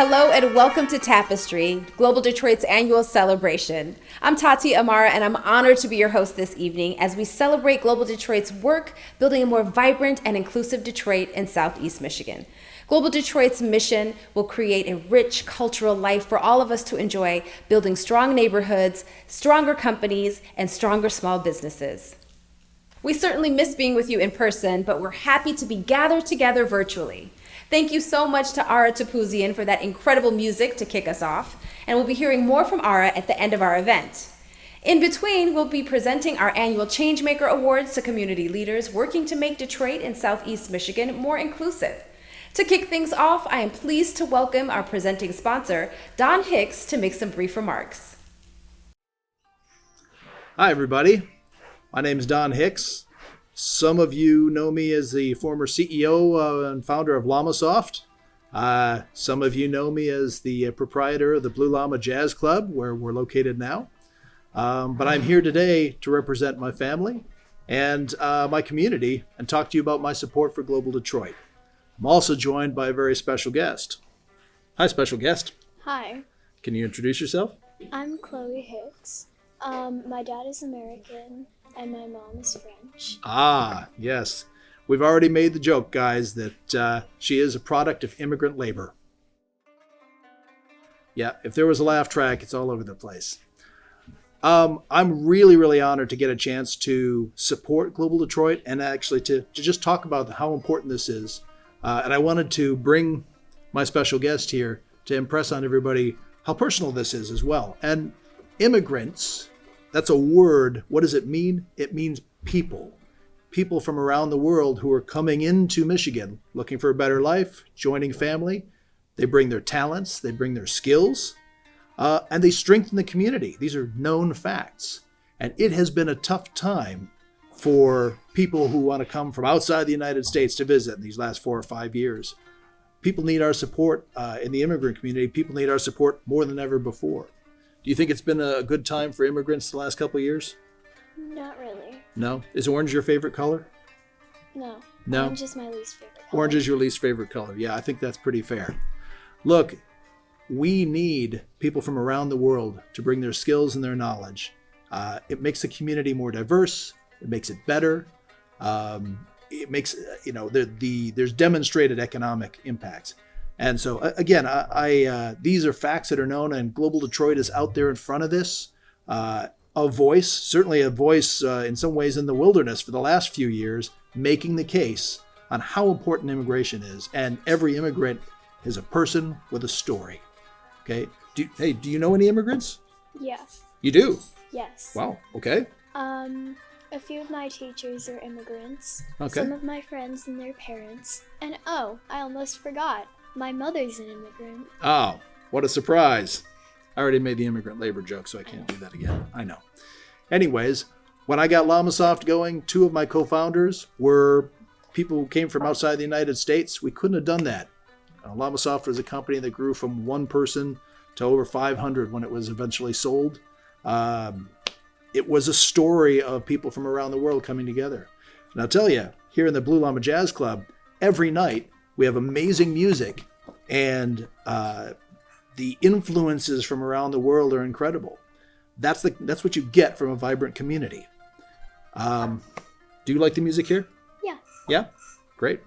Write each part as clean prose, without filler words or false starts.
Hello and welcome to Tapestry, Global Detroit's annual celebration. I'm Tati Amara and I'm honored to be your host this evening as we celebrate Global Detroit's work building a more vibrant and inclusive Detroit in Southeast Michigan. Global Detroit's mission will create a rich cultural life for all of us to enjoy, building strong neighborhoods, stronger companies, and stronger small businesses. We certainly miss being with you in person, but we're happy to be gathered together virtually. Thank you so much to Ara Tapuzian for that incredible music to kick us off, and we'll be hearing more from Ara at the end of our event. In between, we'll be presenting our annual Changemaker Awards to community leaders working to make Detroit and Southeast Michigan more inclusive. To kick things off, I am pleased to welcome our presenting sponsor, Don Hicks, to make some brief remarks. Hi, everybody. My name is Don Hicks. Some of you know me as the former CEO and founder of LlamaSoft. Some of you know me as the proprietor of the Blue Llama Jazz Club, where we're located now. But I'm here today to represent my family and my community and talk to you about my support for Global Detroit. I'm also joined by a very special guest. Hi, special guest. Hi, Can you introduce yourself? I'm Chloe Hicks. My dad is American and my mom is French. Ah, yes. We've already made the joke, guys, that she is a product of immigrant labor. Yeah, if there was a laugh track, it's all over the place. I'm really, really honored to get a chance to support Global Detroit and actually to just talk about how important this is. And I wanted to bring my special guest here to impress on everybody how personal this is as well. And immigrants, that's a word. What does it mean? It means people. People from around the world who are coming into Michigan looking for a better life, joining family. They bring their talents, they bring their skills, and they strengthen the community. These are known facts. And it has been a tough time for people who want to come from outside the United States to visit in these last 4 or 5 years. People need our support in the immigrant community. People need our support more than ever before. Do you think it's been a good time for immigrants the last couple of years? Not really. No? Is orange your favorite color? No. No? Orange is my least favorite color. Orange is your least favorite color. Yeah, I think that's pretty fair. Look, we need people from around the world to bring their skills and their knowledge. It makes the community more diverse. It makes it better. It makes, there's demonstrated economic impacts. And so, again, these are facts that are known, and Global Detroit is out there in front of this. A voice, certainly a voice in some ways in the wilderness for the last few years, making the case on how important immigration is. And every immigrant is a person with a story. Okay? Do you know any immigrants? Yeah. You do? Yes. Wow. Okay. A few of my teachers are immigrants. Okay. Some of my friends and their parents. And I almost forgot. My mother's an immigrant. Oh, what a surprise. I already made the immigrant labor joke, so I can't do that again. I know. Anyways, when I got LlamaSoft going, 2 of my co-founders were people who came from outside the United States. We couldn't have done that. LlamaSoft was a company that grew from 1 person to over 500 when it was eventually sold. It was a story of people from around the world coming together. And I'll tell you, here in the Blue Llama Jazz Club, every night we have amazing music, and the influences from around the world are incredible. That's what you get from a vibrant community. Do you like the music here? Yeah. Yeah? Great.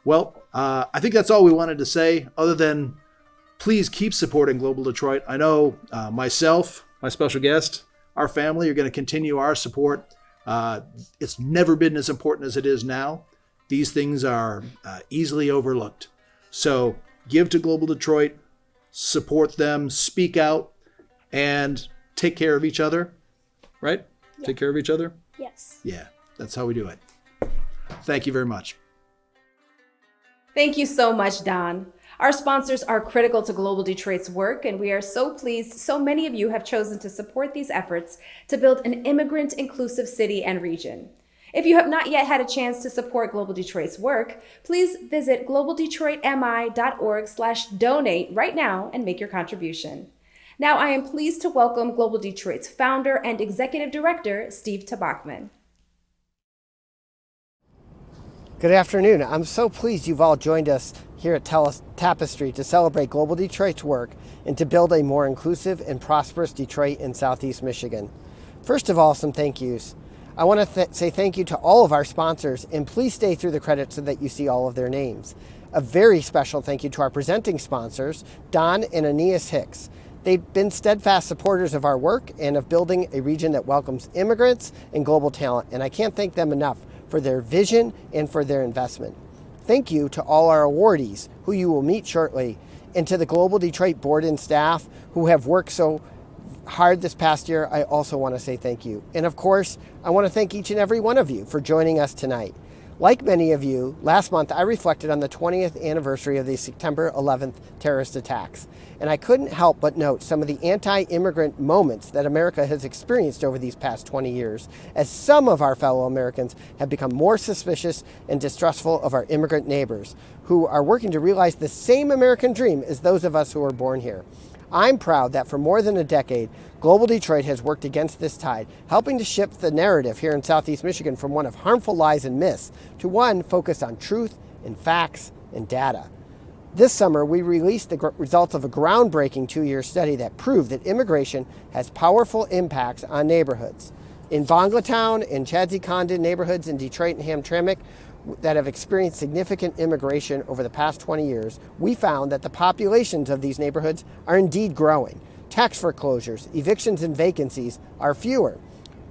Well, I think that's all we wanted to say, other than please keep supporting Global Detroit. I know myself, my special guest, our family are going to continue our support. It's never been as important as it is now. These things are easily overlooked. So give to Global Detroit, support them, speak out, and take care of each other. Right? Yeah. Take care of each other? Yes. Yeah, that's how we do it. Thank you very much. Thank you so much, Don. Our sponsors are critical to Global Detroit's work, and we are so pleased so many of you have chosen to support these efforts to build an immigrant inclusive city and region. If you have not yet had a chance to support Global Detroit's work, please visit globaldetroitmi.org/donate right now and make your contribution. Now I am pleased to welcome Global Detroit's founder and executive director, Steve Tabakman. Good afternoon. I'm so pleased you've all joined us here at Tapestry to celebrate Global Detroit's work and to build a more inclusive and prosperous Detroit in Southeast Michigan. First of all, some thank yous. I want to say thank you to all of our sponsors, and please stay through the credits so that you see all of their names. A very special thank you to our presenting sponsors, Don and Aeneas Hicks. They've been steadfast supporters of our work and of building a region that welcomes immigrants and global talent, and I can't thank them enough for their vision and for their investment. Thank you to all our awardees, who you will meet shortly, and to the Global Detroit board and staff who have worked so hard this past year. I also want to say thank you. And of course, I want to thank each and every one of you for joining us tonight. Like many of you, last month I reflected on the 20th anniversary of the September 11th terrorist attacks, and I couldn't help but note some of the anti-immigrant moments that America has experienced over these past 20 years, as some of our fellow Americans have become more suspicious and distrustful of our immigrant neighbors, who are working to realize the same American dream as those of us who were born here. I'm proud that for more than a decade, Global Detroit has worked against this tide, helping to shift the narrative here in Southeast Michigan from one of harmful lies and myths to one focused on truth and facts and data. This summer, we released the results of a groundbreaking 2-year study that proved that immigration has powerful impacts on neighborhoods. In Bonglatown and Chadsey-Condon neighborhoods in Detroit and Hamtramck that have experienced significant immigration over the past 20 years, we found that the populations of these neighborhoods are indeed growing. Tax foreclosures, evictions, and vacancies are fewer.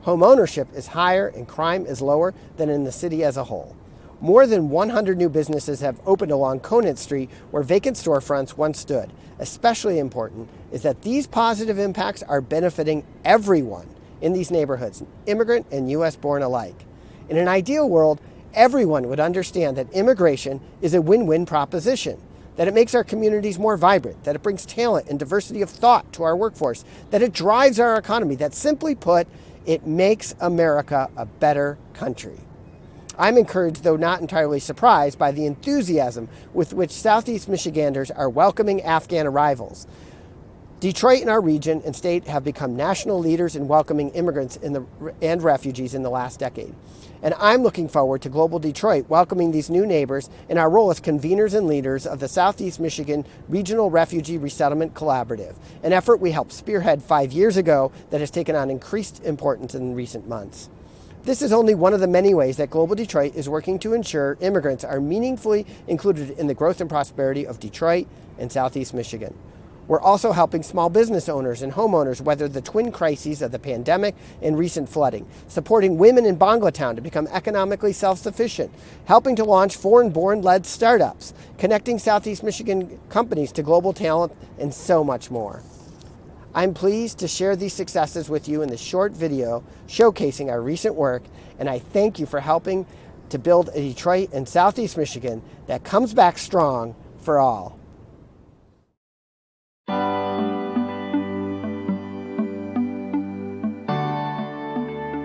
Home ownership is higher and crime is lower than in the city as a whole. More than 100 new businesses have opened along Conant Street where vacant storefronts once stood. Especially important is that these positive impacts are benefiting everyone in these neighborhoods, immigrant and U.S.-born alike. In an ideal world, everyone would understand that immigration is a win-win proposition, that it makes our communities more vibrant, that it brings talent and diversity of thought to our workforce, that it drives our economy, that simply put, it makes America a better country. I'm encouraged, though not entirely surprised, by the enthusiasm with which Southeast Michiganders are welcoming Afghan arrivals. Detroit and our region and state have become national leaders in welcoming immigrants and refugees in the last decade. And I'm looking forward to Global Detroit welcoming these new neighbors in our role as conveners and leaders of the Southeast Michigan Regional Refugee Resettlement Collaborative, an effort we helped spearhead 5 years ago that has taken on increased importance in recent months. This is only one of the many ways that Global Detroit is working to ensure immigrants are meaningfully included in the growth and prosperity of Detroit and Southeast Michigan. We're also helping small business owners and homeowners weather the twin crises of the pandemic and recent flooding, supporting women in Bonglatown to become economically self-sufficient, helping to launch foreign-born-led startups, connecting Southeast Michigan companies to global talent, and so much more. I'm pleased to share these successes with you in this short video showcasing our recent work, and I thank you for helping to build a Detroit and Southeast Michigan that comes back strong for all.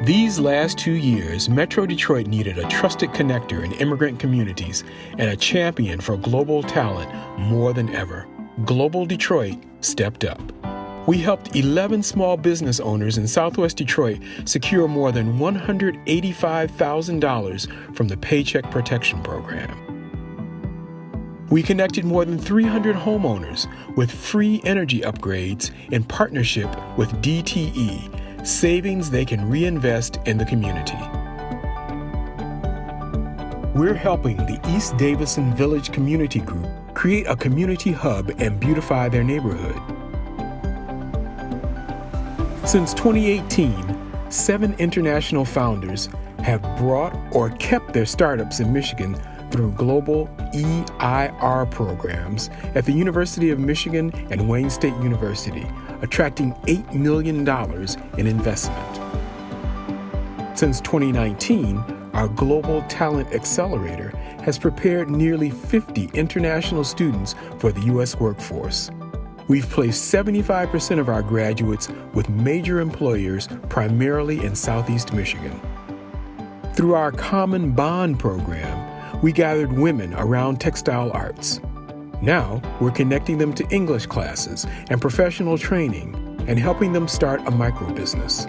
These last 2 years, Metro Detroit needed a trusted connector in immigrant communities and a champion for global talent more than ever. Global Detroit stepped up. We helped 11 small business owners in Southwest Detroit secure more than $185,000 from the Paycheck Protection Program. We connected more than 300 homeowners with free energy upgrades in partnership with DTE, savings they can reinvest in the community. We're helping the East Davison Village Community Group create a community hub and beautify their neighborhood. Since 2018, 7 international founders have brought or kept their startups in Michigan through global EIR programs at the University of Michigan and Wayne State University, attracting $8 million in investment. Since 2019, our Global Talent Accelerator has prepared nearly 50 international students for the U.S. workforce. We've placed 75% of our graduates with major employers, primarily in Southeast Michigan. Through our Common Bond program, we gathered women around textile arts. Now, we're connecting them to English classes and professional training and helping them start a micro-business.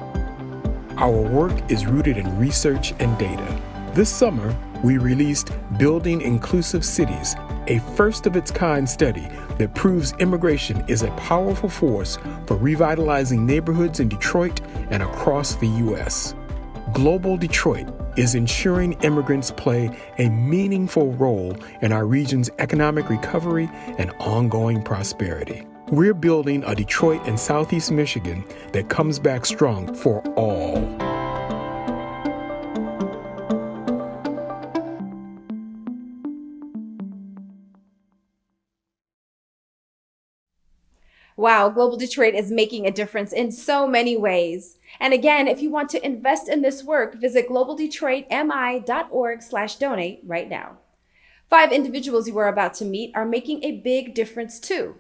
Our work is rooted in research and data. This summer, we released Building Inclusive Cities, a first-of-its-kind study that proves immigration is a powerful force for revitalizing neighborhoods in Detroit and across the U.S. Global Detroit is ensuring immigrants play a meaningful role in our region's economic recovery and ongoing prosperity. We're building a Detroit and Southeast Michigan that comes back strong for all. Wow, Global Detroit is making a difference in so many ways. And again, if you want to invest in this work, visit globaldetroitmi.org/donate right now. 5 individuals you are about to meet are making a big difference too.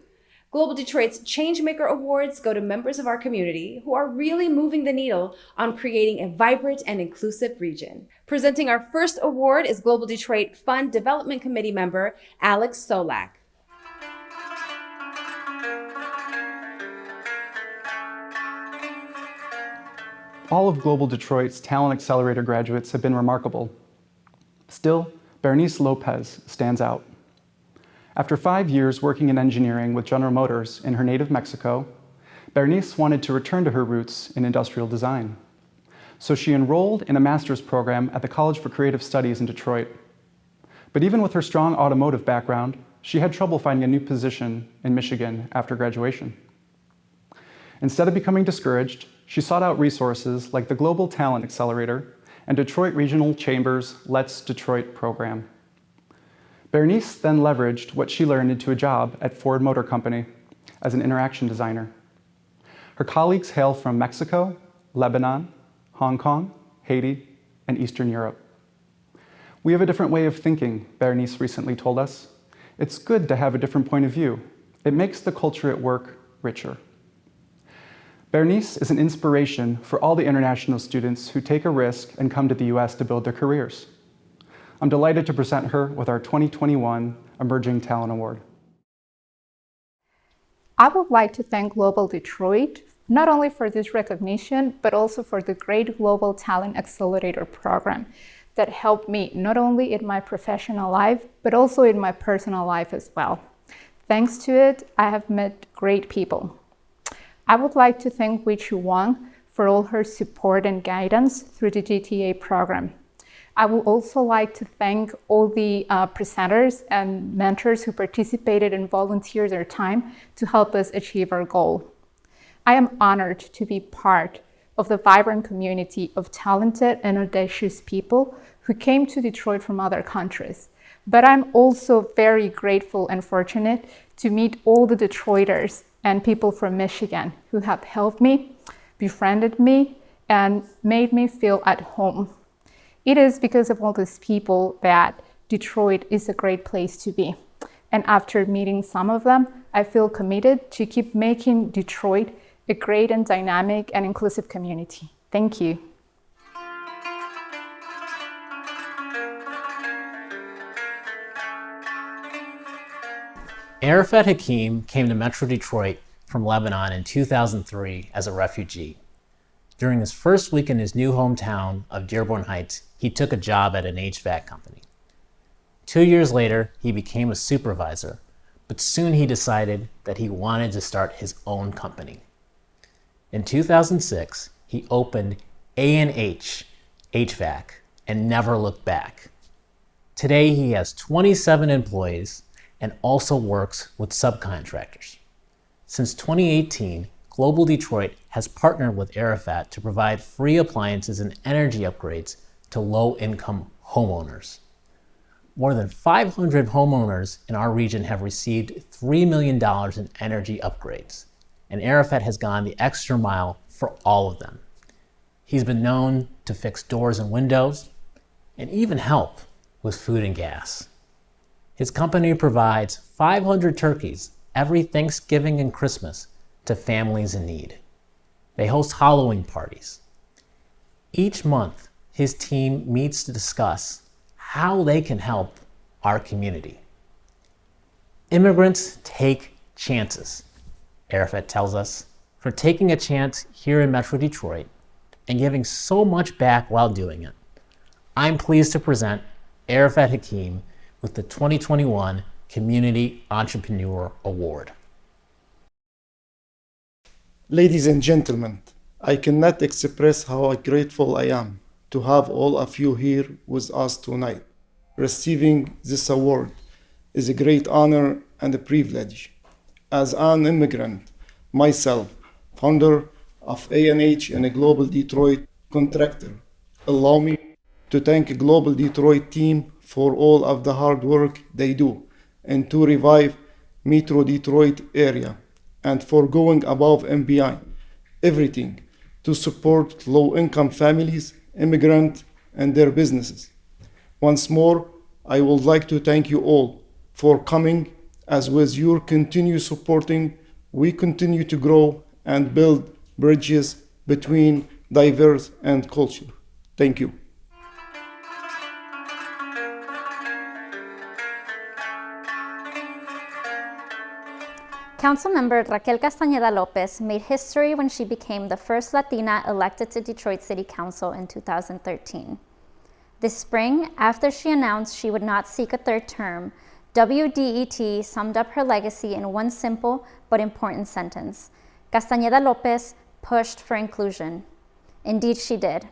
Global Detroit's Changemaker Awards go to members of our community who are really moving the needle on creating a vibrant and inclusive region. Presenting our first award is Global Detroit Fund Development Committee member Alex Solak. All of Global Detroit's Talent Accelerator graduates have been remarkable. Still, Bernice Lopez stands out. After 5 years working in engineering with General Motors in her native Mexico, Bernice wanted to return to her roots in industrial design. So she enrolled in a master's program at the College for Creative Studies in Detroit. But even with her strong automotive background, she had trouble finding a new position in Michigan after graduation. Instead of becoming discouraged, she sought out resources like the Global Talent Accelerator and Detroit Regional Chamber's Let's Detroit program. Bernice then leveraged what she learned into a job at Ford Motor Company as an interaction designer. Her colleagues hail from Mexico, Lebanon, Hong Kong, Haiti, and Eastern Europe. We have a different way of thinking, Bernice recently told us. It's good to have a different point of view. It makes the culture at work richer. Bernice is an inspiration for all the international students who take a risk and come to the US to build their careers. I'm delighted to present her with our 2021 Emerging Talent Award. I would like to thank Global Detroit, not only for this recognition, but also for the great Global Talent Accelerator program that helped me not only in my professional life, but also in my personal life as well. Thanks to it, I have met great people. I would like to thank Wei-Chu Wang for all her support and guidance through the GTA program. I would also like to thank all the presenters and mentors who participated and volunteered their time to help us achieve our goal. I am honored to be part of the vibrant community of talented and audacious people who came to Detroit from other countries. But I'm also very grateful and fortunate to meet all the Detroiters and people from Michigan who have helped me, befriended me, and made me feel at home. It is because of all these people that Detroit is a great place to be. And after meeting some of them, I feel committed to keep making Detroit a great and dynamic and inclusive community. Thank you. Arafat Hakim came to Metro Detroit from Lebanon in 2003 as a refugee. During his first week in his new hometown of Dearborn Heights, he took a job at an HVAC company. 2 years later, he became a supervisor, but soon he decided that he wanted to start his own company. In 2006, he opened A&H HVAC and never looked back. Today, he has 27 employees and also works with subcontractors. Since 2018, Global Detroit has partnered with Arafat to provide free appliances and energy upgrades to low-income homeowners. More than 500 homeowners in our region have received $3 million in energy upgrades, and Arafat has gone the extra mile for all of them. He's been known to fix doors and windows, and even help with food and gas. His company provides 500 turkeys every Thanksgiving and Christmas to families in need. They host Halloween parties. Each month, his team meets to discuss how they can help our community. Immigrants take chances, Arafat tells us, for taking a chance here in Metro Detroit and giving so much back while doing it. I'm pleased to present Arafat Hakim with the 2021 Community Entrepreneur Award. Ladies and gentlemen, I cannot express how grateful I am to have all of you here with us tonight. Receiving this award is a great honor and a privilege. As an immigrant myself, founder of A&H and a Global Detroit contractor, allow me to thank the Global Detroit team for all of the hard work they do and to revive Metro Detroit area and for going above and beyond everything to support low-income families, immigrants, and their businesses. Once more, I would like to thank you all for coming, as with your continued supporting, we continue to grow and build bridges between diverse and culture. Thank you. Councilmember Raquel Castañeda Lopez made history when she became the first Latina elected to Detroit City Council in 2013. This spring, after she announced she would not seek a third term, WDET summed up her legacy in one simple but important sentence: Castañeda Lopez pushed for inclusion. Indeed, she did.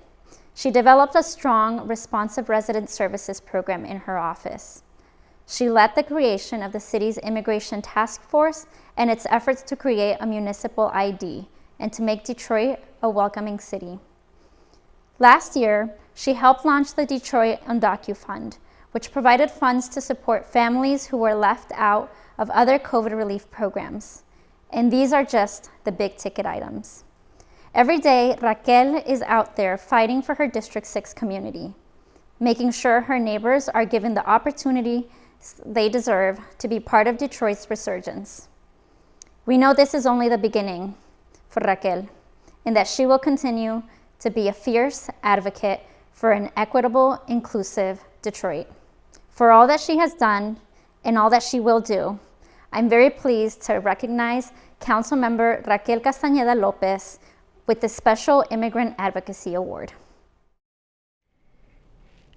She developed a strong, responsive resident services program in her office. She led the creation of the city's immigration task force and its efforts to create a municipal ID and to make Detroit a welcoming city. Last year, she helped launch the Detroit Undocu Fund, which provided funds to support families who were left out of other COVID relief programs. And these are just the big ticket items. Every day, Raquel is out there fighting for her District 6 community, making sure her neighbors are given the opportunity they deserve to be part of Detroit's resurgence. We know this is only the beginning for Raquel, and that she will continue to be a fierce advocate for an equitable, inclusive Detroit. For all that she has done and all that she will do, I'm very pleased to recognize Councilmember Raquel Castañeda Lopez with the Special Immigrant Advocacy Award.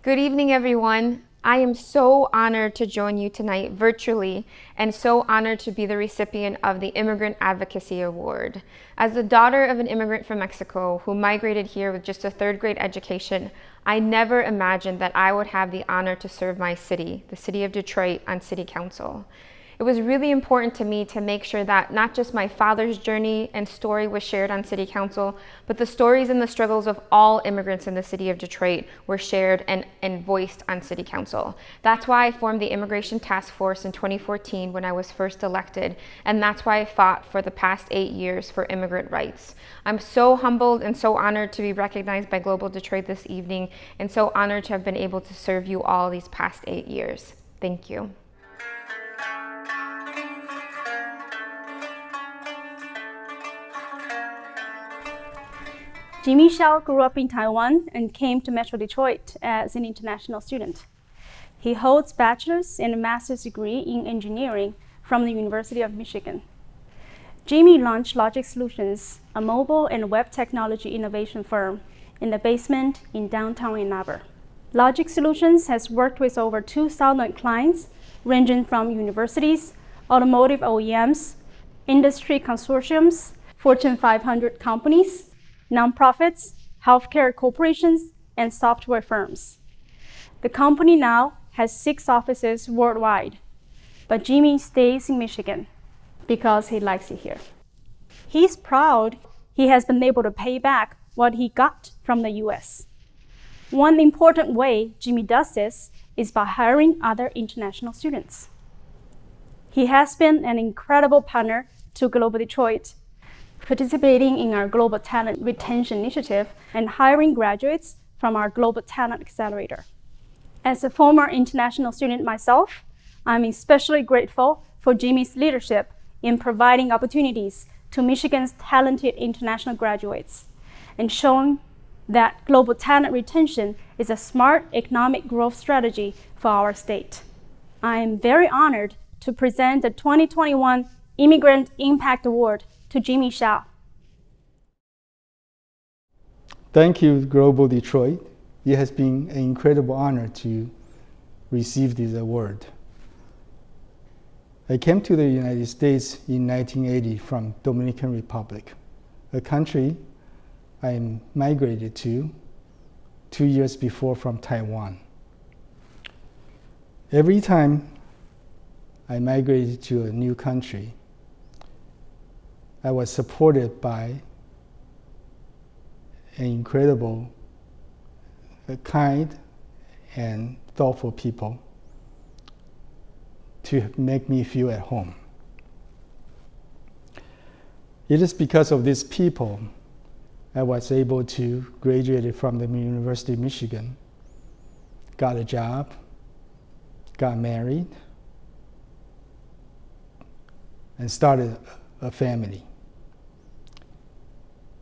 Good evening, everyone. I am so honored to join you tonight virtually and so honored to be the recipient of the Immigrant Advocacy Award. As the daughter of an immigrant from Mexico who migrated here with just a third grade education, I never imagined that I would have the honor to serve my city, the city of Detroit, on City Council. It was really important to me to make sure that not just my father's journey and story was shared on City Council, but the stories and the struggles of all immigrants in the city of Detroit were shared and voiced on City Council. That's why I formed the Immigration Task Force in 2014 when I was first elected, and that's why I fought for the past 8 years for immigrant rights. I'm so humbled and so honored to be recognized by Global Detroit this evening, and so honored to have been able to serve you all these past 8 years. Thank you. Jimmy Xiao grew up in Taiwan and came to Metro Detroit as an international student. He holds bachelor's and a master's degree in engineering from the University of Michigan. Jimmy launched Logic Solutions, a mobile and web technology innovation firm, in the basement in downtown Ann Arbor. Logic Solutions has worked with over 2,000 clients, ranging from universities, automotive OEMs, industry consortiums, Fortune 500 companies, nonprofits, healthcare corporations, and software firms. The company now has 6 offices worldwide, but Jimmy stays in Michigan because he likes it here. He's proud he has been able to pay back what he got from the US. One important way Jimmy does this is by hiring other international students. He has been an incredible partner to Global Detroit, participating in our Global Talent Retention Initiative and hiring graduates from our Global Talent Accelerator. As a former international student myself, I'm especially grateful for Jimmy's leadership in providing opportunities to Michigan's talented international graduates and showing that global talent retention is a smart economic growth strategy for our state. I am very honored to present the 2021 Immigrant Impact Award to Jimmy Xiao. Thank you, Global Detroit. It has been an incredible honor to receive this award. I came to the United States in 1980 from Dominican Republic, a country I migrated to 2 years before from Taiwan. Every time I migrated to a new country, I was supported by an incredible, kind, and thoughtful people to make me feel at home. It is because of these people I was able to graduate from the University of Michigan, got a job, got married, and started a family.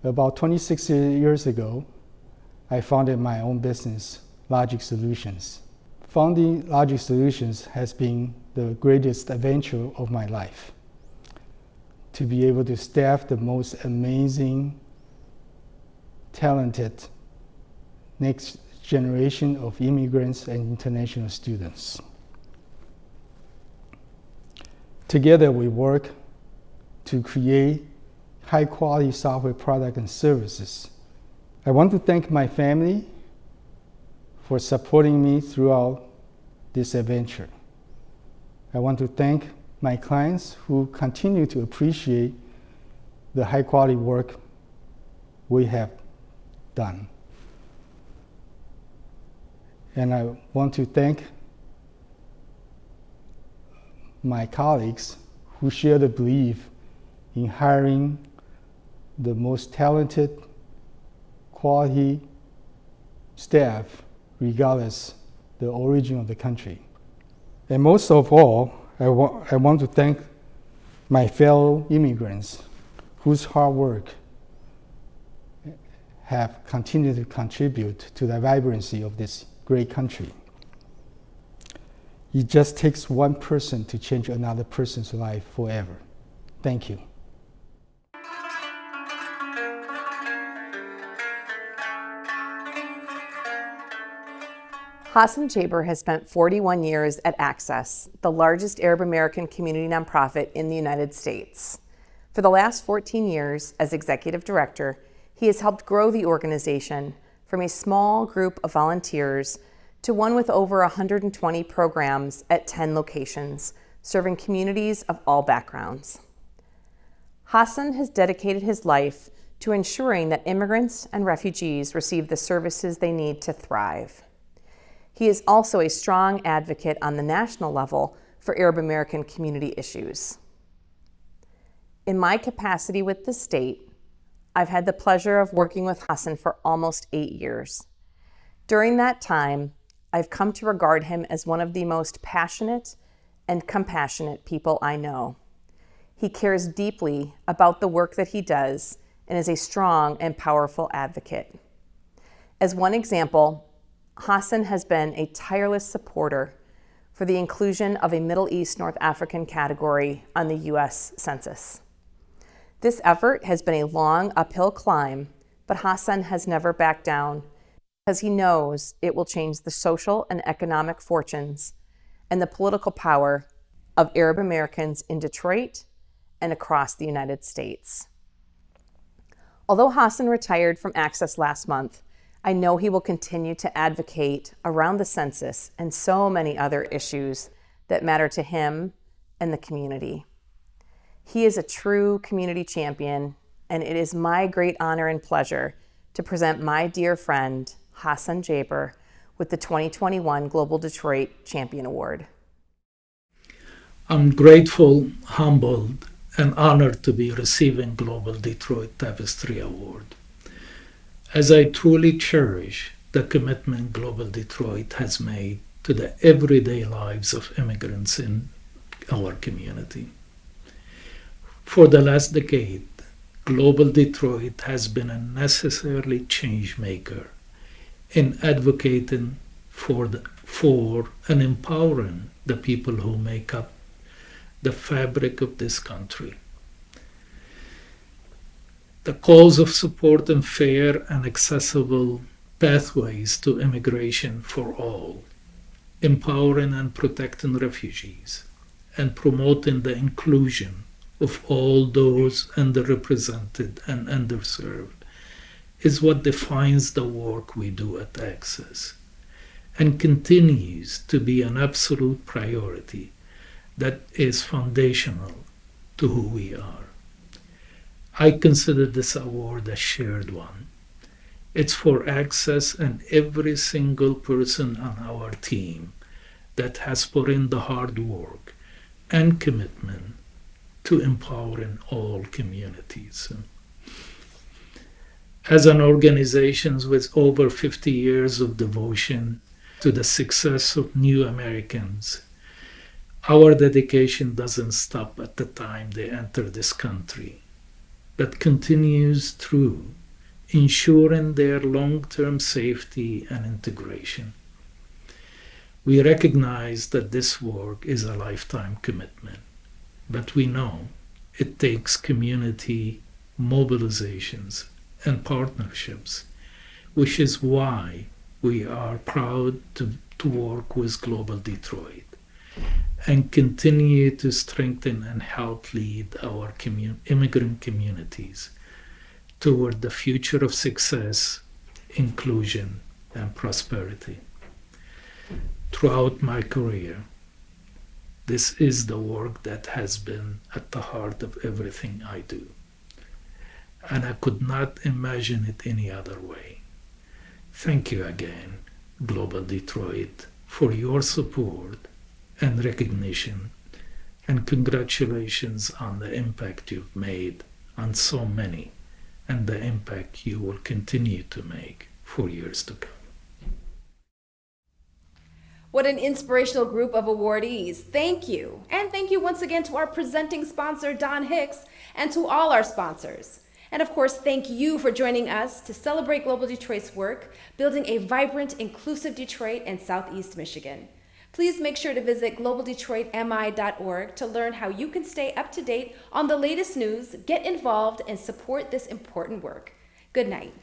About 26 years ago, I founded my own business, Logic Solutions. Founding Logic Solutions has been the greatest adventure of my life. To be able to staff the most amazing, talented next generation of immigrants and international students. Together we work to create high-quality software products and services. I want to thank my family for supporting me throughout this adventure. I want to thank my clients who continue to appreciate the high-quality work we have done. And I want to thank my colleagues who share the belief in hiring the most talented, quality staff, regardless the origin of the country. And most of all, I want to thank my fellow immigrants whose hard work have continued to contribute to the vibrancy of this great country. It just takes one person to change another person's life forever. Thank you. Hassan Jaber has spent 41 years at Access, the largest Arab American community nonprofit in the United States. For the last 14 years as executive director, he has helped grow the organization from a small group of volunteers to one with over 120 programs at 10 locations, serving communities of all backgrounds. Hassan has dedicated his life to ensuring that immigrants and refugees receive the services they need to thrive. He is also a strong advocate on the national level for Arab American community issues. In my capacity with the state, I've had the pleasure of working with Hassan for almost 8 years. During that time, I've come to regard him as one of the most passionate and compassionate people I know. He cares deeply about the work that he does and is a strong and powerful advocate. As one example, Hassan has been a tireless supporter for the inclusion of a Middle East North African category on the U.S. Census. This effort has been a long uphill climb, but Hassan has never backed down because he knows it will change the social and economic fortunes and the political power of Arab Americans in Detroit and across the United States. Although Hassan retired from Access last month, I know he will continue to advocate around the census and so many other issues that matter to him and the community. He is a true community champion, and it is my great honor and pleasure to present my dear friend, Hassan Jaber, with the 2021 Global Detroit Champion Award. I'm grateful, humbled, and honored to be receiving Global Detroit Tapestry Award, as I truly cherish the commitment Global Detroit has made to the everyday lives of immigrants in our community. For the last decade, Global Detroit has been a necessary change maker in advocating for and empowering the people who make up the fabric of this country. The calls of support and fair and accessible pathways to immigration for all, empowering and protecting refugees, and promoting the inclusion of all those underrepresented and underserved is what defines the work we do at Access, and continues to be an absolute priority that is foundational to who we are. I consider this award a shared one. It's for Access and every single person on our team that has put in the hard work and commitment to empowering all communities. As an organization with over 50 years of devotion to the success of new Americans, our dedication doesn't stop at the time they enter this country, but continues through ensuring their long-term safety and integration. We recognize that this work is a lifetime commitment, but we know it takes community mobilizations and partnerships, which is why we are proud to work with Global Detroit and continue to strengthen and help lead our immigrant communities toward the future of success, inclusion, and prosperity. Throughout my career, this is the work that has been at the heart of everything I do, and I could not imagine it any other way. Thank you again, Global Detroit, for your support and recognition, and congratulations on the impact you've made on so many, and the impact you will continue to make for years to come. What an inspirational group of awardees. Thank you. And thank you once again to our presenting sponsor, Don Hicks, and to all our sponsors. And of course, thank you for joining us to celebrate Global Detroit's work, building a vibrant, inclusive Detroit and Southeast Michigan. Please make sure to visit globaldetroitmi.org to learn how you can stay up to date on the latest news, get involved, and support this important work. Good night.